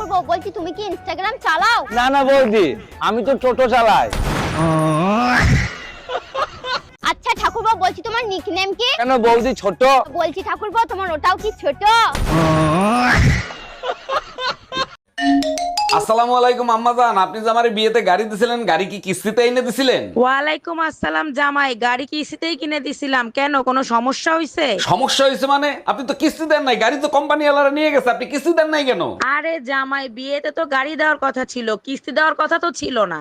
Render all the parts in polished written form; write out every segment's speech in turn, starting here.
ঠাকুরপো, বলছি তুমি কি ইনস্টাগ্রাম চালাও? না না বৌদি, আমি তো টোটো চালাই। আচ্ছা ঠাকুরপো, বলছি তোমার নিকনেম কি? কেন বৌদি ছোট? বলছি ঠাকুরপো, তোমার ওটাও কি ছোট? আসসালামু আলাইকুম আম্মাজান, আপনি যে আমার বিয়েতে গাড়ি দিছিলেন, গাড়ি কি কিস্তিতে এনে দিছিলেন? ওয়ালাইকুম আসসালাম জামাই, গাড়ি কিস্তিতেই কিনে দিছিলাম। কেন, কোনো সমস্যা হয়েছে? সমস্যা হয়েছে মানে? আপনি তো কিস্তি দেন নাই, গাড়ি তো কোম্পানি ওয়ালারা নিয়ে গেছে, আপনি কিস্তি দেন নাই কেন? আরে জামাই, বিয়েতে তো গাড়ি দেওয়ার কথা ছিল, কিস্তি দেওয়ার কথা তো ছিল না।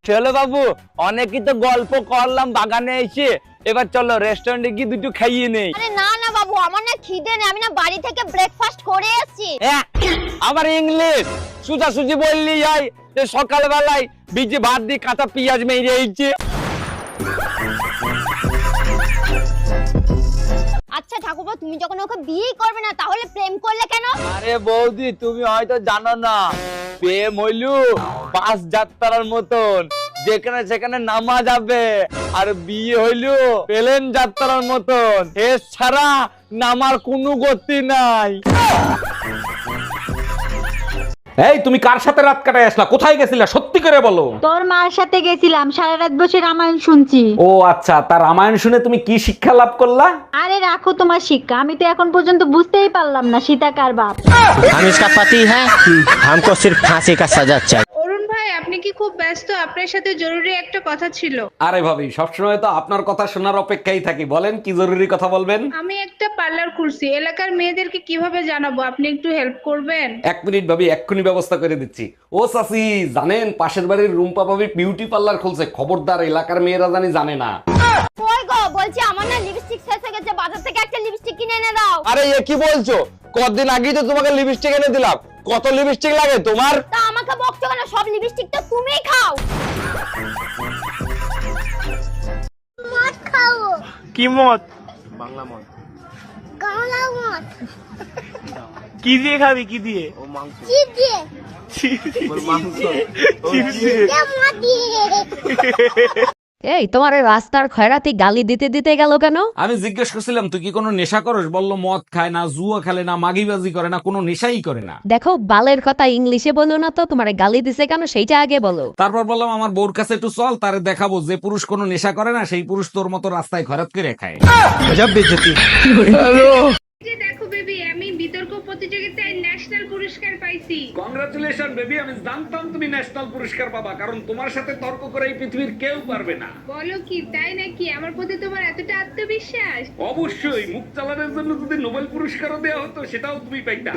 চলো বাবু, অনেকই তো গল্প করলাম বাগানে এসে, এবার চলো রেস্টুরেন্টে গিয়ে দুটো খাইয়ে নেই। আরে না না বাবু, আমার না খিদে নেই, আমি না বাড়ি থেকে ব্রেকফাস্ট করে এসেছি। আবার ইংলিশ সুজি বললি যাই যে সকালবেলায় বীজে ভাত দিয়ে কাঁচা পেঁয়াজ মেরে এইছে। আচ্ছা ঠাকুরপো, তুমি যখন ওকে বিয়ে করবে না, তাহলে প্রেম করলে কেন? আরে বৌদি, তুমি হয়তো জানো না, প্রেম হইলু বাস যাত্রার মতন, যেখানে সেখানে নামা যাবে, আর বিয়ে হইলু প্লেন যাত্রার মতন, এর ছাড়া নামার কোনো গতি নাই। এই তুমি কার সাথে রাত কাটায় আসলা? কোথায় গেছিলা সত্যি করে বলো। তোর মার সাথে গেছিলাম, সারা রাত বসে রামায়ণ শুনছি। ও আচ্ছা, তার রামায়ণ শুনে তুমি কি শিক্ষা লাভ করলা? আরে রাখো তোমার শিক্ষা, আমি তো এখন পর্যন্ত বুঝতেই পারলাম না সীতা কার বাপ। हम इसका पति है, हमको सिर्फ फांसी का सजा चाहिए। অরুণ ভাই, আপনি কি খুব ব্যস্ত? আপনার সাথে জরুরি একটা কথা ছিল। আরে ভাবি, সবসময় তো আপনার কথা শোনার অপেক্ষায় থাকি, বলেন কি জরুরি কথা বলবেন। আমি একটা পার্লার খুলছি, এলাকার মেয়েদেরকে কিভাবে জানাবো, আপনি একটু হেল্প করবেন? 1 মিনিট ভাবি, এক্ষুনি ব্যবস্থা করে দিচ্ছি। ও চাচি, জানেন পাশের বাড়ির রুম্পা ভাবি বিউটি পার্লার খুলছে, খবরদার এলাকার মেয়েরা জানি জানে না। কই গো, বলছি আমার না লিপস্টিক শেষ হয়ে গেছে, বাজার থেকে একটা লিপস্টিক কিনে এনে দাও। আরে এ কি বলছো? কতদিন আগেই তো তোমাকে লিপস্টিক এনে দিলাম, কত লিপস্টিক লাগে তোমার? তা আমাকে বকছো কেন? সব লিপস্টিক তো তুমিই খাও। মদ খাও। কি মদ? গাঁলা মদ। কি দিয়ে খাবি? কি দিয়ে? চিপ দিয়ে। চিপস দিয়ে? মদ দিয়ে। এই, তোমার এই রাস্তার খয়রাতি গালি দিতে দিতে গেল কেন? আমি জিজ্ঞেস করছিলাম তুই কি কোনো নেশা করস, বললো মদ খায় না, জুয়া খেলে না, মাগিবাজি করে না, কোনো নেশাই করে না। দেখো, বালের কথা ইংলিশে বলো না তো, তোমার গালি দিছে কেন সেইটা আগে বলো। তারপর বললাম আমার বউর কাছে একটু চল, তারে দেখাবো যে পুরুষ কোনো নেশা করে না, সেই পুরুষ তোর মতো রাস্তায় খরাত করে খায়। যে দেখো বেবি, আমি বিতর্ক প্রতিযোগিতায় ন্যাশনাল পুরস্কার পাইছি। কংগ্রাচুলেশন বেবি, আমি জানতাম তুমি ন্যাশনাল পুরস্কার পাবা, কারণ তোমার সাথে তর্ক করে এই পৃথিবীর কেউ পারবে না। বলো কি, তাই নাকি? আমার প্রতি তোমার এতটা আত্মবিশ্বাস? অবশ্যই, মুখ চালানোর জন্য যদি নোবেল পুরস্কারও দেওয়া হতো সেটাও তুমি পাইতা।